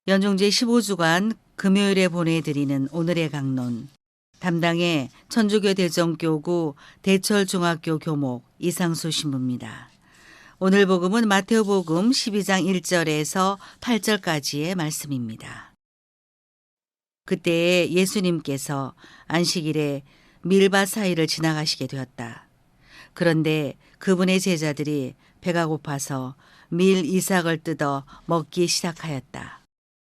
연종제 15주간 금요일에 보내드리는 오늘의 강론. 담당의 천주교 대정교구 대철중학교 교목 이상수 신부입니다. 오늘 복음은 마태복음 12장 1절에서 8절까지의 말씀입니다. 그때 예수님께서 안식일에 밀밭 사이를 지나가시게 되었다. 그런데 그분의 제자들이 배가 고파서 밀 이삭을 뜯어 먹기 시작하였다.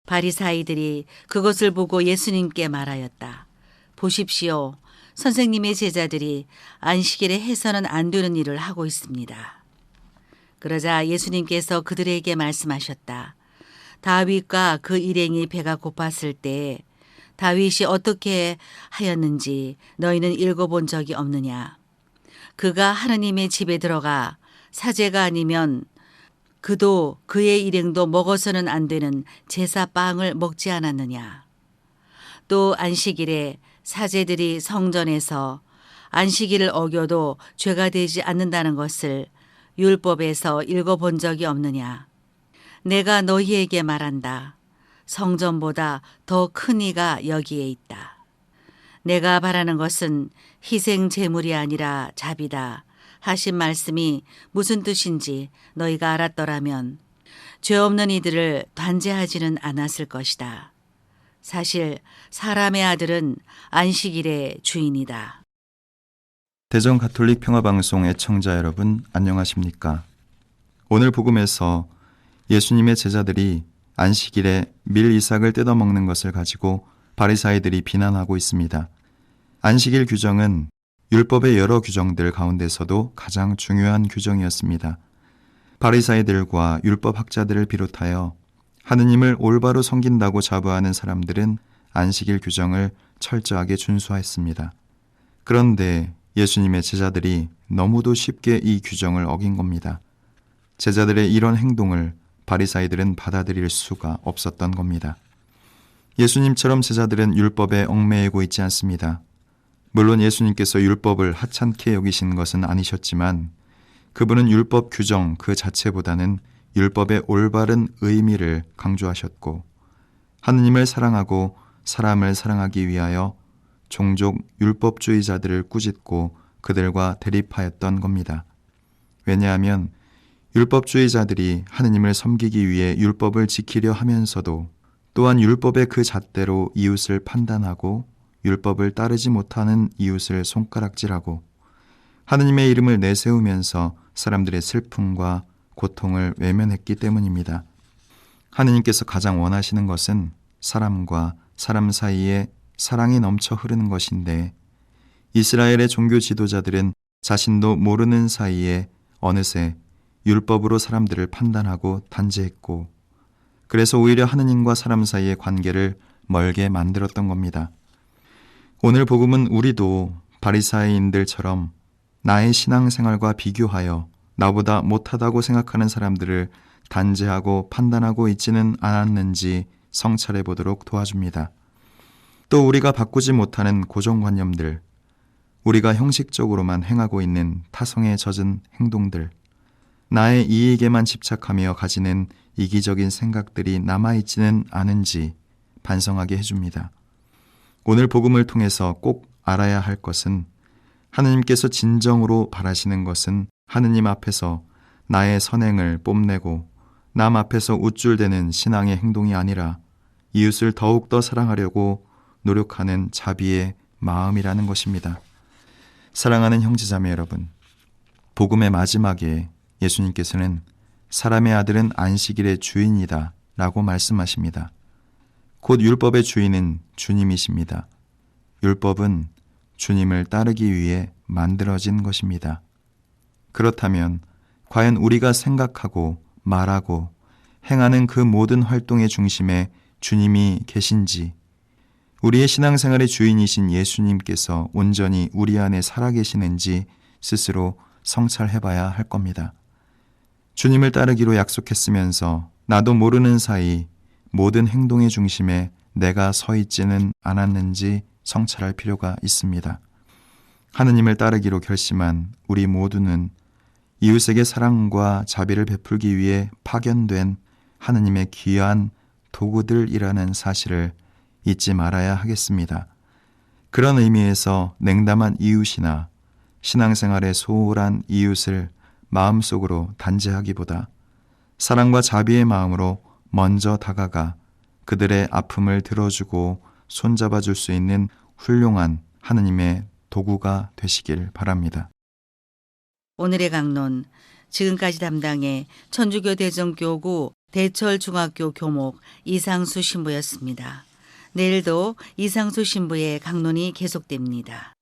바리사이들이 그것을 보고 예수님께 말하였다. 보십시오. 선생님의 제자들이 안식일에 해서는 안 되는 일을 하고 있습니다. 그러자 예수님께서 그들에게 말씀하셨다. 다윗과 그 일행이 배가 고팠을 때 다윗이 어떻게 하였는지 너희는 읽어본 적이 없느냐. 그가 하느님의 집에 들어가 사제가 아니면 그도 그의 일행도 먹어서는 안 되는 제사빵을 먹지 않았느냐. 또 안식일에 사제들이 성전에서 안식일을 어겨도 죄가 되지 않는다는 것을 율법에서 읽어본 적이 없느냐. 내가 너희에게 말한다. 성전보다 더 큰 이가 여기에 있다. 내가 바라는 것은 희생 제물이 아니라 자비다 하신 말씀이 무슨 뜻인지 너희가 알았더라면 죄 없는 이들을 단죄하지는 않았을 것이다. 사실 사람의 아들은 안식일의 주인이다. 대전 가톨릭 평화방송 애청자 여러분 안녕하십니까? 오늘 복음에서 예수님의 제자들이 안식일에 밀 이삭을 뜯어먹는 것을 가지고 바리사이들이 비난하고 있습니다. 안식일 규정은 율법의 여러 규정들 가운데서도 가장 중요한 규정이었습니다. 바리사이들과 율법학자들을 비롯하여 하느님을 올바로 섬긴다고 자부하는 사람들은 안식일 규정을 철저하게 준수했습니다. 그런데 예수님의 제자들이 너무도 쉽게 이 규정을 어긴 겁니다. 제자들의 이런 행동을 바리사이들은 받아들일 수가 없었던 겁니다. 예수님처럼 제자들은 율법에 얽매이고 있지 않습니다. 물론 예수님께서 율법을 하찮게 여기신 것은 아니셨지만 그분은 율법 규정 그 자체보다는 율법의 올바른 의미를 강조하셨고 하느님을 사랑하고 사람을 사랑하기 위하여 종족 율법주의자들을 꾸짖고 그들과 대립하였던 겁니다. 왜냐하면 율법주의자들이 하느님을 섬기기 위해 율법을 지키려 하면서도 또한 율법의 그 잣대로 이웃을 판단하고 율법을 따르지 못하는 이웃을 손가락질하고 하느님의 이름을 내세우면서 사람들의 슬픔과 고통을 외면했기 때문입니다. 하느님께서 가장 원하시는 것은 사람과 사람 사이에 사랑이 넘쳐 흐르는 것인데 이스라엘의 종교 지도자들은 자신도 모르는 사이에 어느새 율법으로 사람들을 판단하고 단죄했고 그래서 오히려 하느님과 사람 사이의 관계를 멀게 만들었던 겁니다. 오늘 복음은 우리도 바리사이인들처럼 나의 신앙생활과 비교하여 나보다 못하다고 생각하는 사람들을 단죄하고 판단하고 있지는 않았는지 성찰해 보도록 도와줍니다. 또 우리가 바꾸지 못하는 고정관념들, 우리가 형식적으로만 행하고 있는 타성에 젖은 행동들, 나의 이익에만 집착하며 가지는 이기적인 생각들이 남아있지는 않은지 반성하게 해줍니다. 오늘 복음을 통해서 꼭 알아야 할 것은 하느님께서 진정으로 바라시는 것은 하느님 앞에서 나의 선행을 뽐내고 남 앞에서 우쭐대는 신앙의 행동이 아니라 이웃을 더욱더 사랑하려고 노력하는 자비의 마음이라는 것입니다. 사랑하는 형제자매 여러분, 복음의 마지막에 예수님께서는 사람의 아들은 안식일의 주인이다 라고 말씀하십니다. 곧 율법의 주인은 주님이십니다. 율법은 주님을 따르기 위해 만들어진 것입니다. 그렇다면 과연 우리가 생각하고 말하고 행하는 그 모든 활동의 중심에 주님이 계신지, 우리의 신앙생활의 주인이신 예수님께서 온전히 우리 안에 살아계시는지 스스로 성찰해봐야 할 겁니다. 주님을 따르기로 약속했으면서 나도 모르는 사이 모든 행동의 중심에 내가 서 있지는 않았는지 성찰할 필요가 있습니다. 하느님을 따르기로 결심한 우리 모두는 이웃에게 사랑과 자비를 베풀기 위해 파견된 하느님의 귀한 도구들이라는 사실을 잊지 말아야 하겠습니다. 그런 의미에서 냉담한 이웃이나 신앙생활에 소홀한 이웃을 마음속으로 단죄하기보다 사랑과 자비의 마음으로 먼저 다가가 그들의 아픔을 들어주고 손잡아 줄 수 있는 훌륭한 하느님의 도구가 되시길 바랍니다. 오늘의 강론, 지금까지 담당해 천주교 대전교구 대철중학교 교목 이상수 신부였습니다. 내일도 이상수 신부의 강론이 계속됩니다.